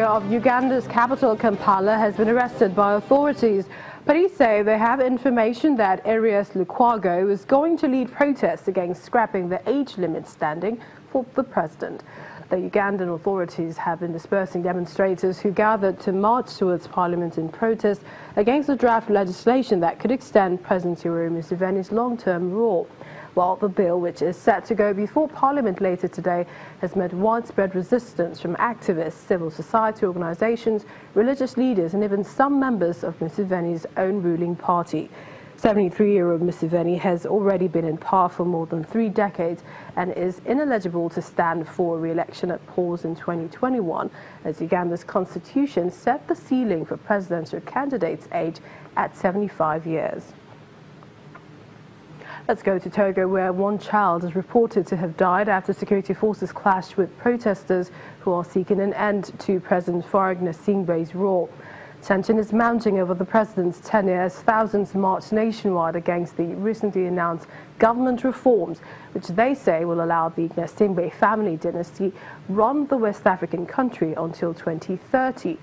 of Uganda's capital, Kampala, has been arrested by authorities. Police say they have information that Arias Lukwago is going to lead protests against scrapping the age limit standing for the president. The Ugandan authorities have been dispersing demonstrators who gathered to march towards parliament in protest against the draft legislation that could extend President Yoweri Museveni's long-term rule. While the bill, which is set to go before Parliament later today, has met widespread resistance from activists, civil society organizations, religious leaders and even some members of Museveni's own ruling party. 73-year-old Museveni has already been in power for more than 3 decades and is ineligible to stand for re-election at polls in 2021, as Uganda's constitution set the ceiling for presidential candidates' age at 75 years. Let's go to Togo, where one child is reported to have died after security forces clashed with protesters who are seeking an end to President Faure Gnassingbé's rule. Tension is mounting over the president's tenure as thousands march nationwide against the recently announced government reforms, which they say will allow the Gnassingbé family dynasty run the West African country until 2030.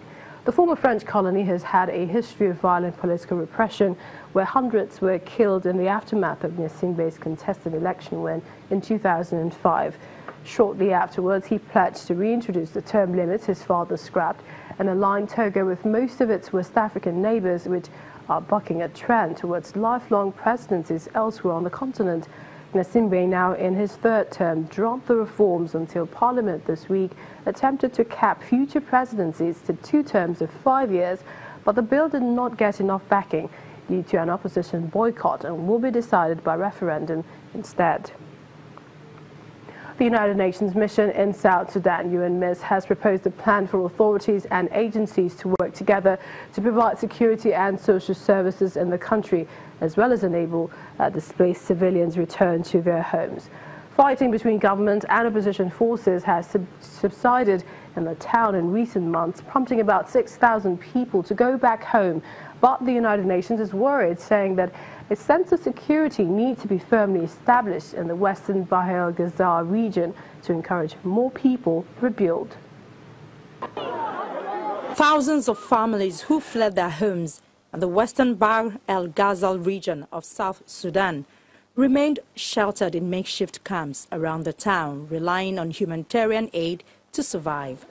The former French colony has had a history of violent political repression, where hundreds were killed in the aftermath of Gnassingbé's contested election win in 2005. Shortly afterwards, he pledged to reintroduce the term limit his father scrapped and align Togo with most of its West African neighbors, which are bucking a trend towards lifelong presidencies elsewhere on the continent. Gnassingbé, now in his 3rd term, dropped the reforms until Parliament this week attempted to cap future presidencies to 2 terms of 5 years, but the bill did not get enough backing due to an opposition boycott and will be decided by referendum instead. The United Nations mission in South Sudan, UNMISS, has proposed a plan for authorities and agencies to work together to provide security and social services in the country, as well as enable displaced civilians return to their homes. Fighting between government and opposition forces has subsided in the town in recent months, prompting about 6,000 people to go back home. But the United Nations is worried, saying that a sense of security needs to be firmly established in the western Bahr el-Ghazal region to encourage more people to rebuild. Thousands of families who fled their homes in the western Bahr el-Ghazal region of South Sudan remained sheltered in makeshift camps around the town, relying on humanitarian aid to survive.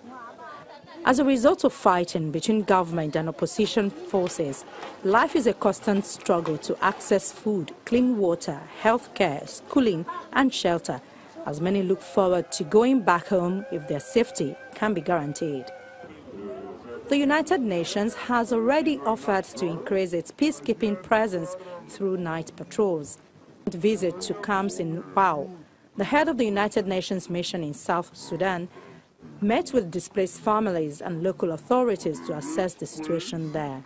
As a result of fighting between government and opposition forces, life is a constant struggle to access food, clean water, health care, schooling and shelter, as many look forward to going back home if their safety can be guaranteed. The United Nations has already offered to increase its peacekeeping presence through night patrols. Visit to camps in Wau, the head of the United Nations mission in South Sudan, met with displaced families and local authorities to assess the situation there.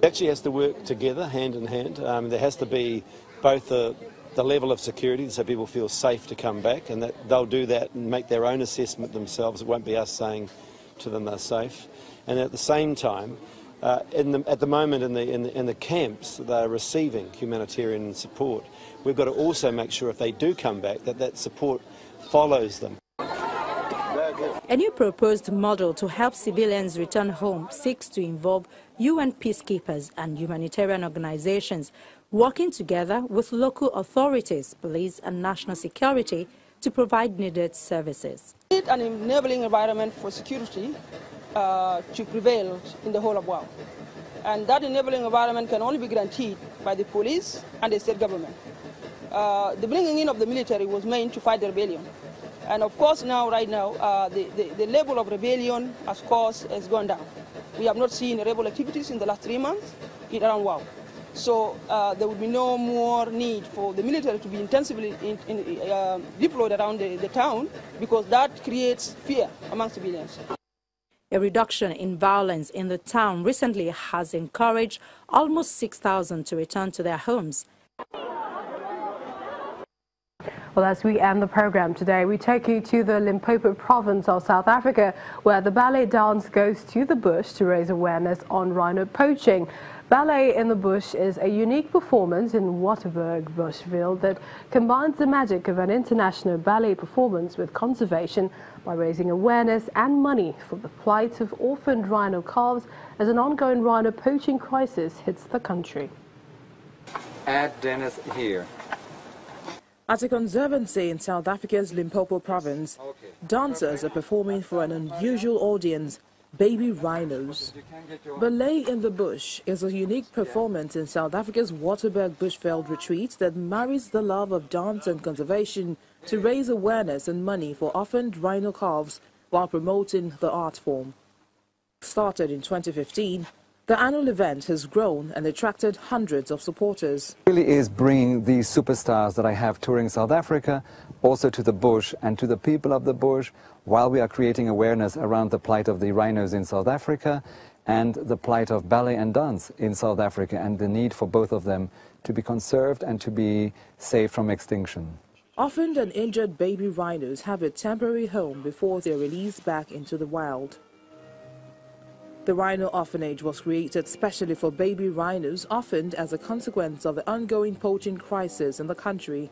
It actually has to work together, hand in hand. There has to be both the level of security so people feel safe to come back, and that they'll do that and make their own assessment themselves. It won't be us saying to them they're safe. And at the same time, at the moment in the camps, they're receiving humanitarian support. We've got to also make sure if they do come back that support follows them. A new proposed model to help civilians return home seeks to involve UN peacekeepers and humanitarian organizations working together with local authorities, police and national security to provide needed services. We need an enabling environment for security to prevail in the whole of Wau. And that enabling environment can only be guaranteed by the police and the state government. The bringing in of the military was meant to fight the rebellion. And of course right now, the level of rebellion, of course, has gone down. We have not seen rebel activities in the last 3 months around Wau. So there will be no more need for the military to be intensively deployed around the town, because that creates fear among civilians. A reduction in violence in the town recently has encouraged almost 6,000 to return to their homes. Well, as we end the program today, we take you to the Limpopo province of South Africa, where the ballet dance goes to the bush to raise awareness on rhino poaching. Ballet in the Bush is a unique performance in Waterberg, Bushville that combines the magic of an international ballet performance with conservation by raising awareness and money for the plight of orphaned rhino calves as an ongoing rhino poaching crisis hits the country. Add Dennis here. At a conservancy in South Africa's Limpopo province, dancers are performing for an unusual audience, baby rhinos. Ballet in the Bush is a unique performance in South Africa's Waterberg Bushveld retreat that marries the love of dance and conservation to raise awareness and money for orphaned rhino calves while promoting the art form. Started in 2015, the annual event has grown and attracted hundreds of supporters. It really is bringing these superstars that I have touring South Africa also to the bush and to the people of the bush, while we are creating awareness around the plight of the rhinos in South Africa and the plight of ballet and dance in South Africa and the need for both of them to be conserved and to be saved from extinction. Orphaned and injured baby rhinos have a temporary home before they are released back into the wild. The Rhino Orphanage was created specially for baby rhinos orphaned as a consequence of the ongoing poaching crisis in the country.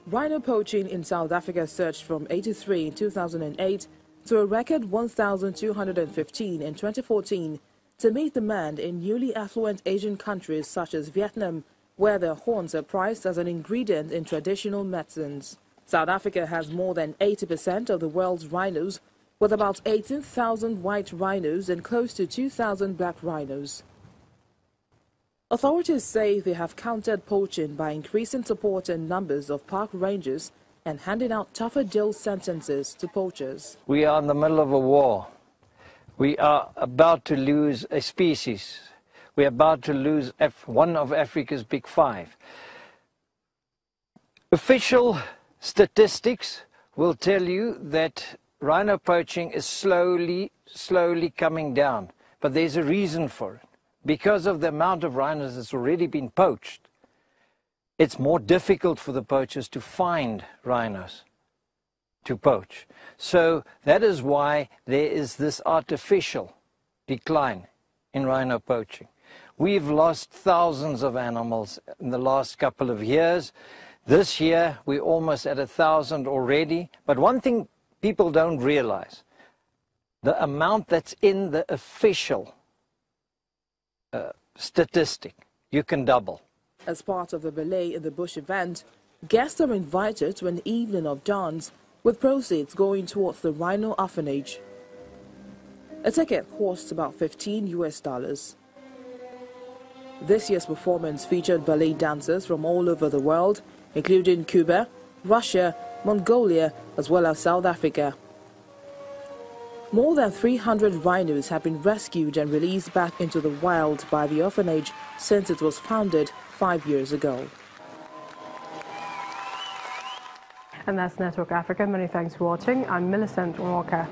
Rhino poaching in South Africa surged from 83 in 2008 to a record 1,215 in 2014 to meet demand in newly affluent Asian countries such as Vietnam, where their horns are prized as an ingredient in traditional medicines. South Africa has more than 80% of the world's rhinos, with about 18,000 white rhinos and close to 2,000 black rhinos. Authorities say they have countered poaching by increasing support and numbers of park rangers and handing out tougher jail sentences to poachers. We are in the middle of a war. We are about to lose a species. We are about to lose one of Africa's big five. Official statistics will tell you that rhino poaching is slowly coming down, but there's a reason for it. Because of the amount of rhinos that's already been poached, it's more difficult for the poachers to find rhinos to poach. So that is why there is this artificial decline in rhino poaching. We've lost thousands of animals in the last couple of years. This year we're almost at 1,000 already, but one thing people don't realize, the amount that's in the official statistic, you can double. As part of the Ballet in the Bush event, guests are invited to an evening of dance with proceeds going towards the Rhino Orphanage. A ticket costs about $15 US. This year's performance featured ballet dancers from all over the world, including Cuba, Russia, Mongolia, as well as South Africa. More than 300 rhinos have been rescued and released back into the wild by the orphanage since it was founded 5 years ago. And that's Network Africa. Many thanks for watching. I'm Millicent Walker.